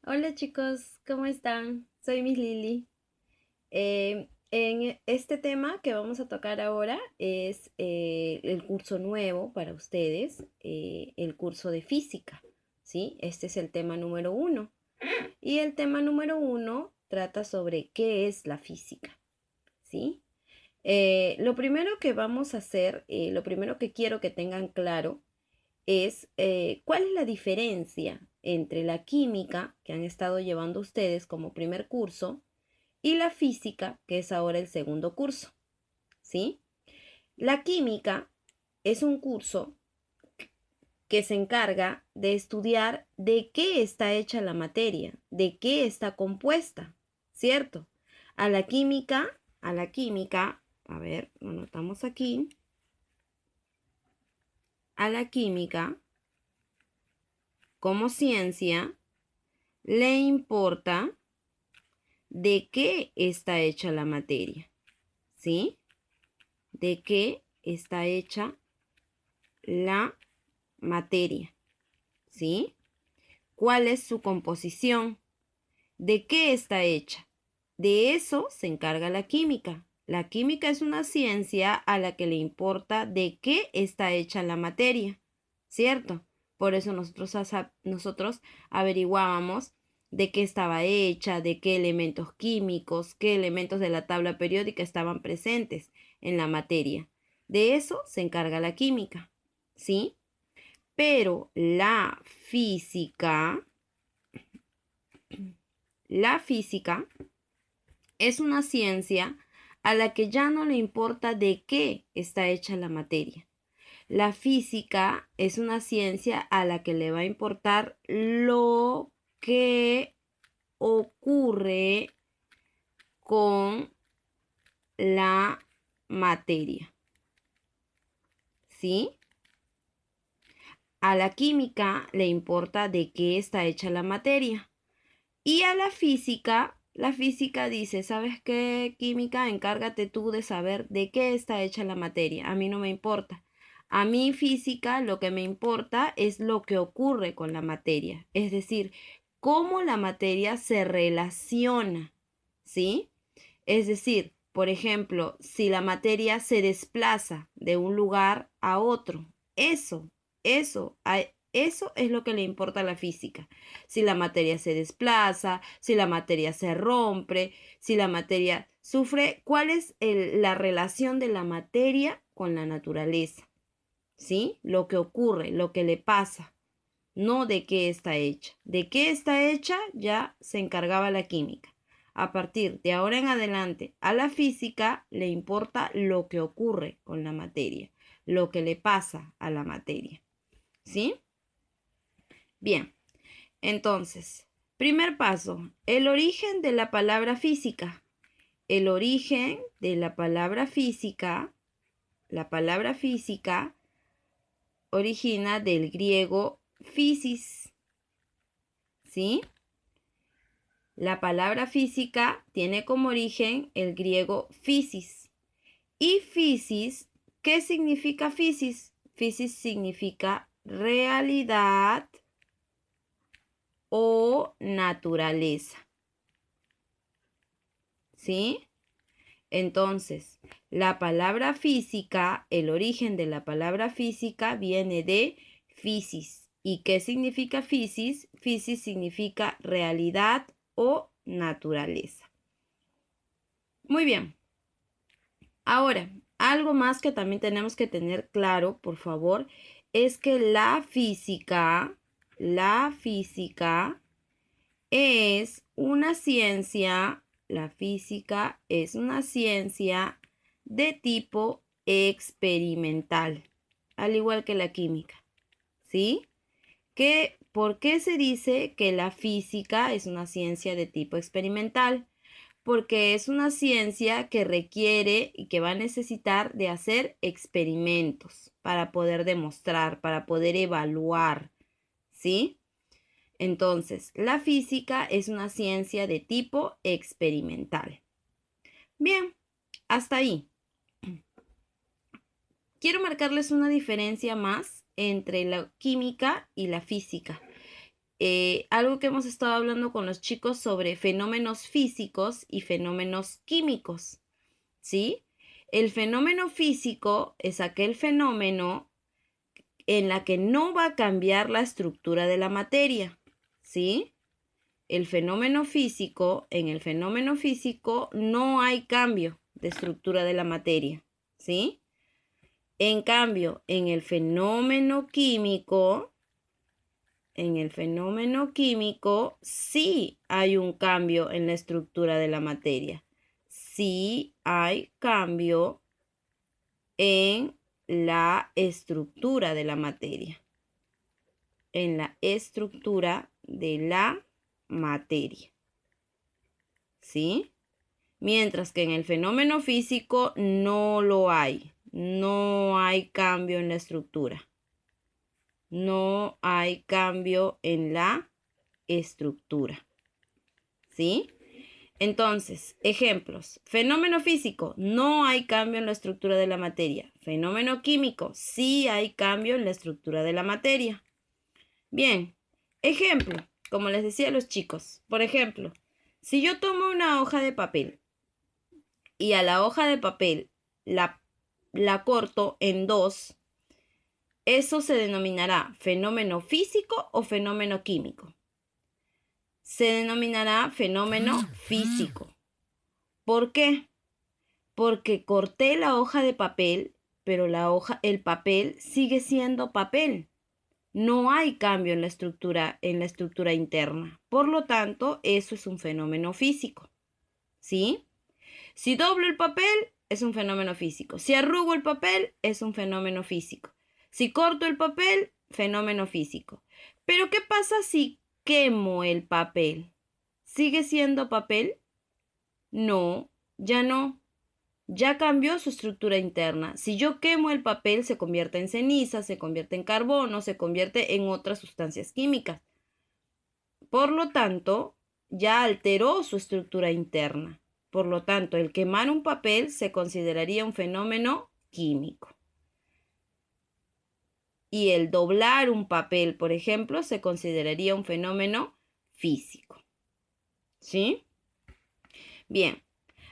Hola chicos, ¿cómo están? Soy Miss Lily. En este tema que vamos a tocar ahora es el curso nuevo para ustedes, el curso de física, ¿sí? Este es el tema número uno. Y el tema número uno trata sobre qué es la física, ¿sí? Lo primero que vamos a hacer, lo primero que quiero que tengan claro es cuál es la diferencia entre la química que han estado llevando ustedes como primer curso y la física, que es ahora el segundo curso, ¿sí? La química es un curso que se encarga de estudiar de qué está hecha la materia, de qué está compuesta, ¿cierto? A la química, a ver, lo notamos aquí, a la química como ciencia le importa de qué está hecha la materia, ¿sí? De qué está hecha la materia, ¿sí? ¿Cuál es su composición? ¿De qué está hecha? De eso se encarga la química. La química es una ciencia a la que le importa de qué está hecha la materia, ¿cierto? Por eso nosotros averiguábamos de qué estaba hecha, de qué elementos químicos, qué elementos de la tabla periódica estaban presentes en la materia. De eso se encarga la química, ¿sí? Pero la física es una ciencia a la que ya no le importa de qué está hecha la materia. La física es una ciencia a la que le va a importar lo que ocurre con la materia, ¿sí? A la química le importa de qué está hecha la materia. Y a la física dice, ¿sabes qué, química? Encárgate tú de saber de qué está hecha la materia. A mí no me importa. A mí física lo que me importa es lo que ocurre con la materia. Es decir, cómo la materia se relaciona, ¿sí? Es decir, por ejemplo, si la materia se desplaza de un lugar a otro, eso, eso, eso es lo que le importa a la física. Si la materia se desplaza, si la materia se rompe, si la materia sufre, ¿cuál es la relación de la materia con la naturaleza? ¿Sí? Lo que ocurre, lo que le pasa, no de qué está hecha. De qué está hecha ya se encargaba la química. A partir de ahora en adelante, a la física le importa lo que ocurre con la materia, lo que le pasa a la materia. ¿Sí? Bien, entonces, primer paso, el origen de la palabra física. El origen de la palabra física origina del griego physis, ¿sí? La palabra física tiene como origen el griego physis. Y physis, ¿qué significa physis? Physis significa realidad o naturaleza, ¿sí? Entonces, la palabra física, el origen de la palabra física viene de physis. ¿Y qué significa physis? Physis significa realidad o naturaleza. Muy bien. Ahora, algo más que también tenemos que tener claro, por favor, es que la física es una ciencia, la física es una ciencia de tipo experimental, al igual que la química, ¿sí? ¿Por qué se dice que la física es una ciencia de tipo experimental? Porque es una ciencia que requiere y que va a necesitar de hacer experimentos para poder demostrar, para poder evaluar, ¿sí? Entonces, la física es una ciencia de tipo experimental. Bien, hasta ahí. Quiero marcarles una diferencia más entre la química y la física. algo que hemos estado hablando con los chicos sobre fenómenos físicos y fenómenos químicos, ¿sí? El fenómeno físico es aquel fenómeno en la que no va a cambiar la estructura de la materia, ¿sí? El fenómeno físico, en el fenómeno físico no hay cambio de estructura de la materia, ¿sí? En cambio, en el fenómeno químico sí hay un cambio en la estructura de la materia. Sí hay cambio en la estructura de la materia. En la estructura de la materia. ¿Sí? Mientras que en el fenómeno físico no lo hay. No hay cambio en la estructura. No hay cambio en la estructura. ¿Sí? Entonces, ejemplos. Fenómeno físico, no hay cambio en la estructura de la materia. Fenómeno químico, sí hay cambio en la estructura de la materia. Bien, ejemplo, como les decía a los chicos. Por ejemplo, si yo tomo una hoja de papel y a la hoja de papel la corto en dos, eso se denominará fenómeno físico o fenómeno químico. Se denominará fenómeno físico. ¿Por qué? Porque corté la hoja de papel, pero el papel sigue siendo papel. No hay cambio en la estructura interna. Por lo tanto, eso es un fenómeno físico. ¿Sí? Si doblo el papel, es un fenómeno físico. Si arrugo el papel, es un fenómeno físico. Si corto el papel, fenómeno físico. Pero ¿qué pasa si quemo el papel? ¿Sigue siendo papel? No, ya no. Ya cambió su estructura interna. Si yo quemo el papel, se convierte en ceniza, se convierte en carbono, se convierte en otras sustancias químicas. Por lo tanto, ya alteró su estructura interna. Por lo tanto, el quemar un papel se consideraría un fenómeno químico. Y el doblar un papel, por ejemplo, se consideraría un fenómeno físico. ¿Sí? Bien,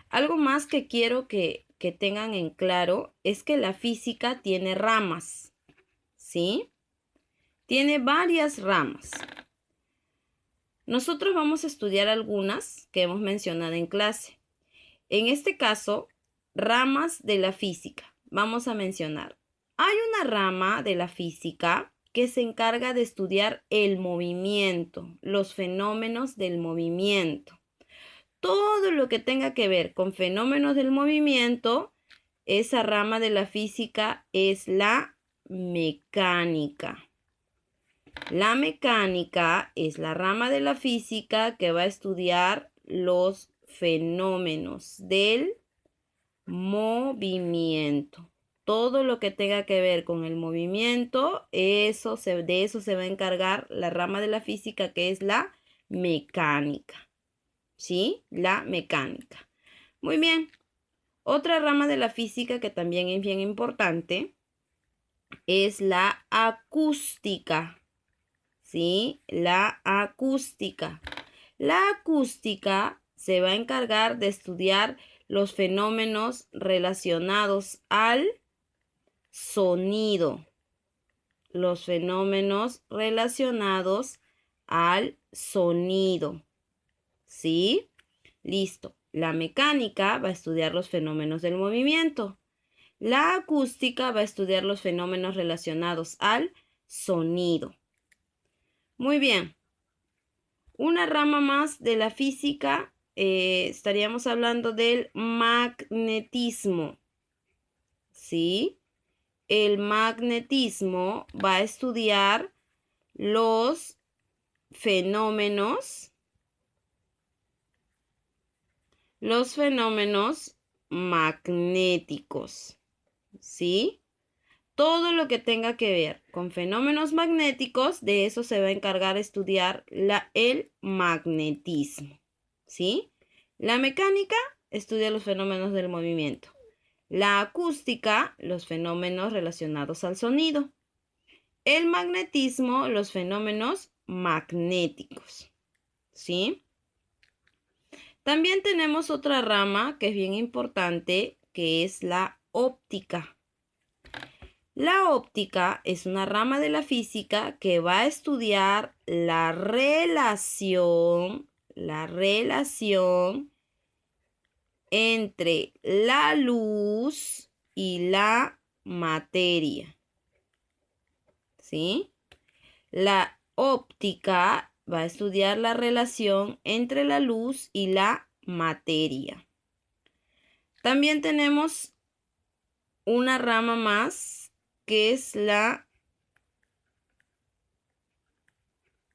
algo más que quiero que tengan en claro es que la física tiene ramas. ¿Sí? Tiene varias ramas. Nosotros vamos a estudiar algunas que hemos mencionado en clase. En este caso, ramas de la física. Vamos a mencionar. Hay una rama de la física que se encarga de estudiar el movimiento, los fenómenos del movimiento. Todo lo que tenga que ver con fenómenos del movimiento, esa rama de la física es la mecánica. La mecánica es la rama de la física que va a estudiar los fenómenos del movimiento. Todo lo que tenga que ver con el movimiento, de eso se va a encargar la rama de la física que es la mecánica. ¿Sí? La mecánica. Muy bien. Otra rama de la física que también es bien importante es la acústica. ¿Sí? La acústica. La acústica se va a encargar de estudiar los fenómenos relacionados al sonido. Los fenómenos relacionados al sonido. ¿Sí? Listo. La mecánica va a estudiar los fenómenos del movimiento. La acústica va a estudiar los fenómenos relacionados al sonido. Muy bien. Una rama más de la física, estaríamos hablando del magnetismo. ¿Sí? El magnetismo va a estudiar los fenómenos magnéticos. ¿Sí? Todo lo que tenga que ver con fenómenos magnéticos, de eso se va a encargar de estudiar el magnetismo. ¿Sí? La mecánica estudia los fenómenos del movimiento. La acústica, los fenómenos relacionados al sonido. El magnetismo, los fenómenos magnéticos, ¿sí? También tenemos otra rama que es bien importante, que es la óptica. La óptica es una rama de la física que va a estudiar la relación entre la luz y la materia, ¿sí? La óptica va a estudiar la relación entre la luz y la materia. También tenemos una rama más que es la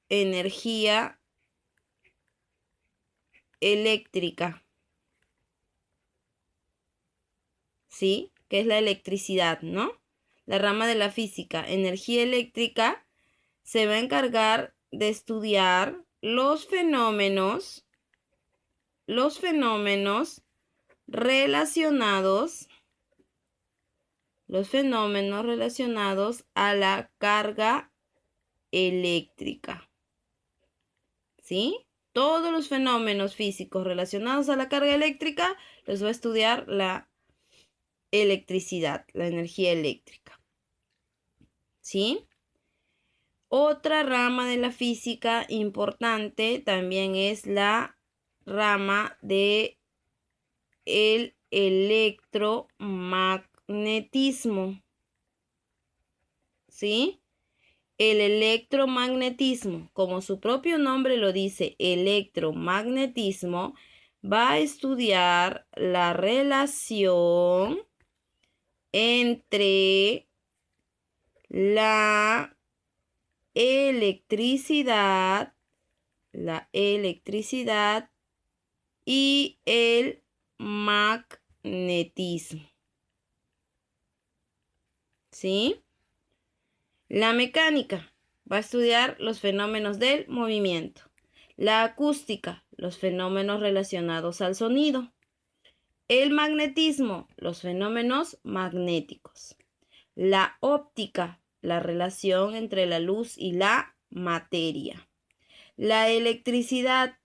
energía eléctrica, ¿sí? Que es la electricidad, ¿no? La rama de la física, energía eléctrica, se va a encargar de estudiar los fenómenos relacionados a la carga eléctrica, ¿sí? Todos los fenómenos físicos relacionados a la carga eléctrica los va a estudiar la electricidad, la energía eléctrica, ¿sí? Otra rama de la física importante también es la rama de el electromagnetismo, ¿sí? El electromagnetismo, como su propio nombre lo dice, electromagnetismo, va a estudiar la relación entre la electricidad y el magnetismo, ¿sí? La mecánica va a estudiar los fenómenos del movimiento. La acústica, los fenómenos relacionados al sonido. El magnetismo, los fenómenos magnéticos. La óptica, la relación entre la luz y la materia. La electricidad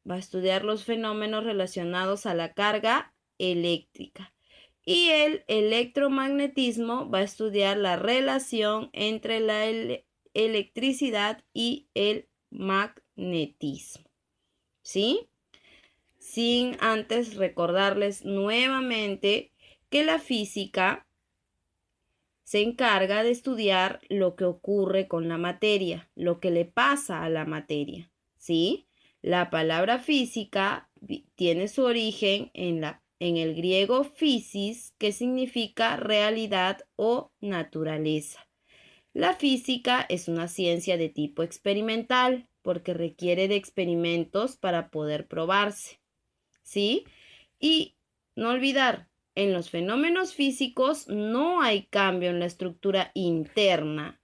va a estudiar los fenómenos relacionados a la carga eléctrica. Y el electromagnetismo va a estudiar la relación entre la electricidad y el magnetismo, ¿sí? Sin antes recordarles nuevamente que la física se encarga de estudiar lo que ocurre con la materia, lo que le pasa a la materia, ¿sí? La palabra física tiene su origen en el griego physis, que significa realidad o naturaleza. La física es una ciencia de tipo experimental porque requiere de experimentos para poder probarse, ¿sí? Y no olvidar, en los fenómenos físicos no hay cambio en la estructura interna,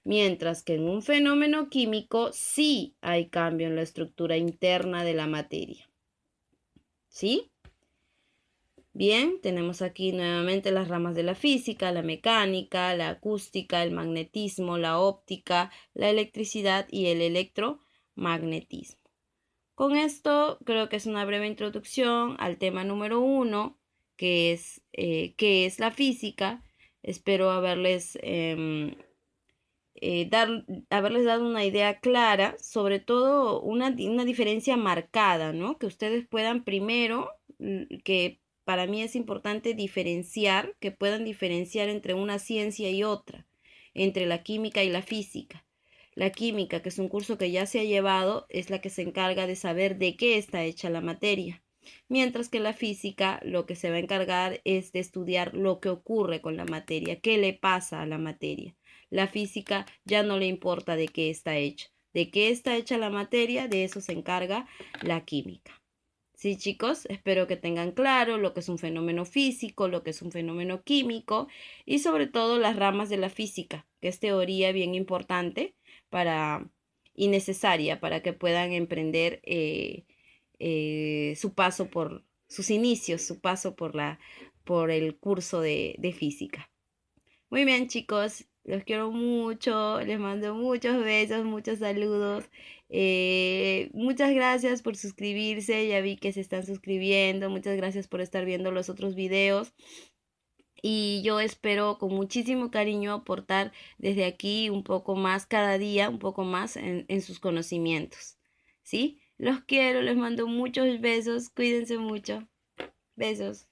mientras que en un fenómeno químico sí hay cambio en la estructura interna de la materia, ¿sí? Bien, tenemos aquí nuevamente las ramas de la física, la mecánica, la acústica, el magnetismo, la óptica, la electricidad y el electromagnetismo. Con esto creo que es una breve introducción al tema número 1, que es la física. Espero haberles dado una idea clara, sobre todo una diferencia marcada, ¿no? Que ustedes puedan primero, que para mí es importante diferenciar, que puedan diferenciar entre una ciencia y otra, entre la química y la física. La química, que es un curso que ya se ha llevado, es la que se encarga de saber de qué está hecha la materia, mientras que la física lo que se va a encargar es de estudiar lo que ocurre con la materia, qué le pasa a la materia. La física ya no le importa de qué está hecha. De qué está hecha la materia, de eso se encarga la química. Sí, chicos, espero que tengan claro lo que es un fenómeno físico, lo que es un fenómeno químico y sobre todo las ramas de la física, que es teoría bien importante y necesaria para que puedan emprender su paso por sus inicios, su paso por el curso de física. Muy bien, chicos. Los quiero mucho, les mando muchos besos, muchos saludos. Muchas gracias por suscribirse, ya vi que se están suscribiendo. Muchas gracias por estar viendo los otros videos. Y yo espero con muchísimo cariño aportar desde aquí un poco más cada día, un poco más en sus conocimientos. ¿Sí? Los quiero, les mando muchos besos, cuídense mucho. Besos.